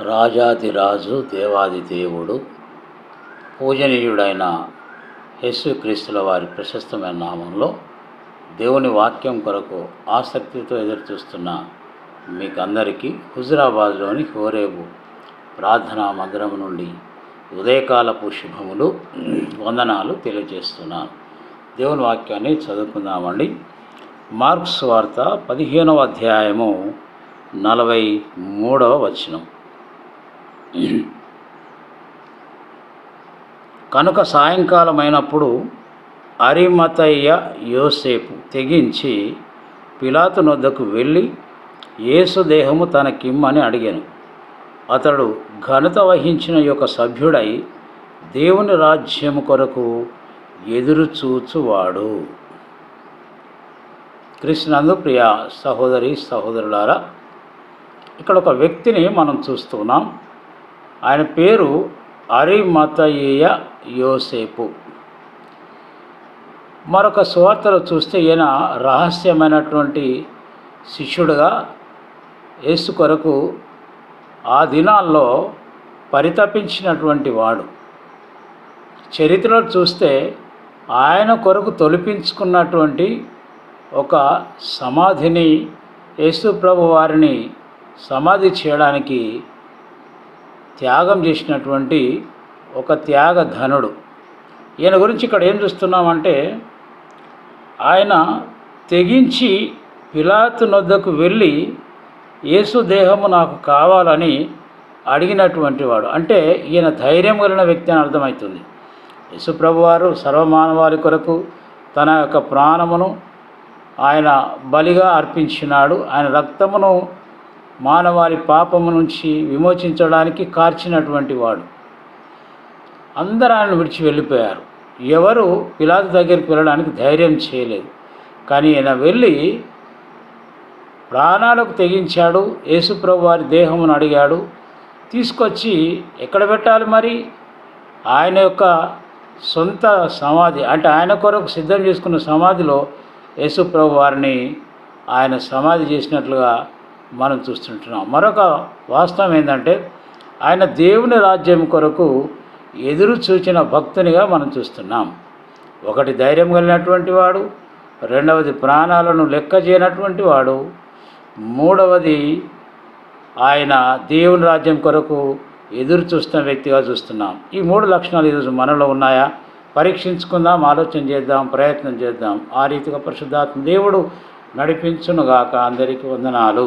రాజాదిరాజు దేవాది దేవుడు పూజనీయుడైన యేసుక్రీస్తుల వారి ప్రశస్తమైన నామంలో దేవుని వాక్యం కొరకు ఆసక్తితో ఎదురుచూస్తున్న మీకందరికీ హుజురాబాద్లోని హోరేబు ప్రార్థనా మందిరం నుండి ఉదయకాలపు శుభములు వందనాలు తెలియజేస్తున్నాను. దేవుని వాక్యాన్ని చదువుకుందామండి. మార్క్స్ వార్త 15వ అధ్యాయము 43వ వచనం. కనుక సాయంకాలమైనప్పుడు అరిమతయ్య యోసేపు తెగించి పిలాతు నొద్దకు వెళ్ళి యేసు దేహము తనకిమ్మని అడిగాను. అతడు ఘనత వహించిన యొక్క సభ్యుడై దేవుని రాజ్యము కొరకు ఎదురుచూచువాడు. క్రీస్తునందు ప్రియ సహోదరి సహోదరులారా, ఇక్కడ ఒక వ్యక్తిని మనం చూస్తున్నాం. ఆయన పేరు అరిమతయ్య యోసేపు. మరొక సువార్తలో చూస్తే ఈయన రహస్యమైనటువంటి శిష్యుడుగా యేసు కొరకు ఆ దినాల్లో పరితపించినటువంటి వాడు. చరిత్రలో చూస్తే ఆయన కొరకు తొలిపించుకున్నటువంటి ఒక సమాధిని యేసు ప్రభు వారిని సమాధి చేయడానికి త్యాగం చేసినటువంటి ఒక త్యాగధనుడు. ఈయన గురించి ఇక్కడ ఏం చూస్తున్నామంటే, ఆయన తెగించి పిలాతు నొద్దకు వెళ్ళి యేసు దేహము నాకు కావాలని అడిగినటువంటి వాడు. అంటే ఈయన ధైర్యం కలిగిన వ్యక్తి అని అర్థమవుతుంది. యేసు ప్రభువారు సర్వమానవాళి కొరకు తన యొక్క ప్రాణమును ఆయన బలిగా అర్పించినాడు. ఆయన రక్తమును మానవాళి పాపము నుంచి విమోచించడానికి కార్చినటువంటి వాడు. అందరూ ఆయనను విడిచి వెళ్ళిపోయారు. ఎవరు పిలాతు దగ్గరికి వెళ్ళడానికి ధైర్యం చేయలేదు. కానీ ఈయన వెళ్ళి ప్రాణాలకు తెగించాడు. యేసుప్రభు వారి దేహమును అడిగాడు. తీసుకొచ్చి ఎక్కడ పెట్టాలి? మరి ఆయన యొక్క సొంత సమాధి, అంటే ఆయన కొరకు సిద్ధం చేసుకున్న సమాధిలో యేసుప్రభు వారిని ఆయన సమాధి చేసినట్లుగా మనం చూస్తుంటున్నాం. మరొక వాస్తవం ఏంటంటే, ఆయన దేవుని రాజ్యం కొరకు ఎదురు చూచిన భక్తునిగా మనం చూస్తున్నాం. ఒకటి ధైర్యం కలిగినటువంటి వాడు, రెండవది ప్రాణాలను లెక్క చేయనటువంటి వాడు, మూడవది ఆయన దేవుని రాజ్యం కొరకు ఎదురు చూస్తున్న వ్యక్తిగా చూస్తున్నాం. ఈ మూడు లక్షణాలు ఈరోజు మనలో ఉన్నాయా? పరీక్షించుకుందాం, ఆలోచన చేద్దాం, ప్రయత్నం చేద్దాం. ఆ రీతిగా పరిశుద్ధాత్మ దేవుడు నడిపించునుగాక. అందరికీ వందనాలు.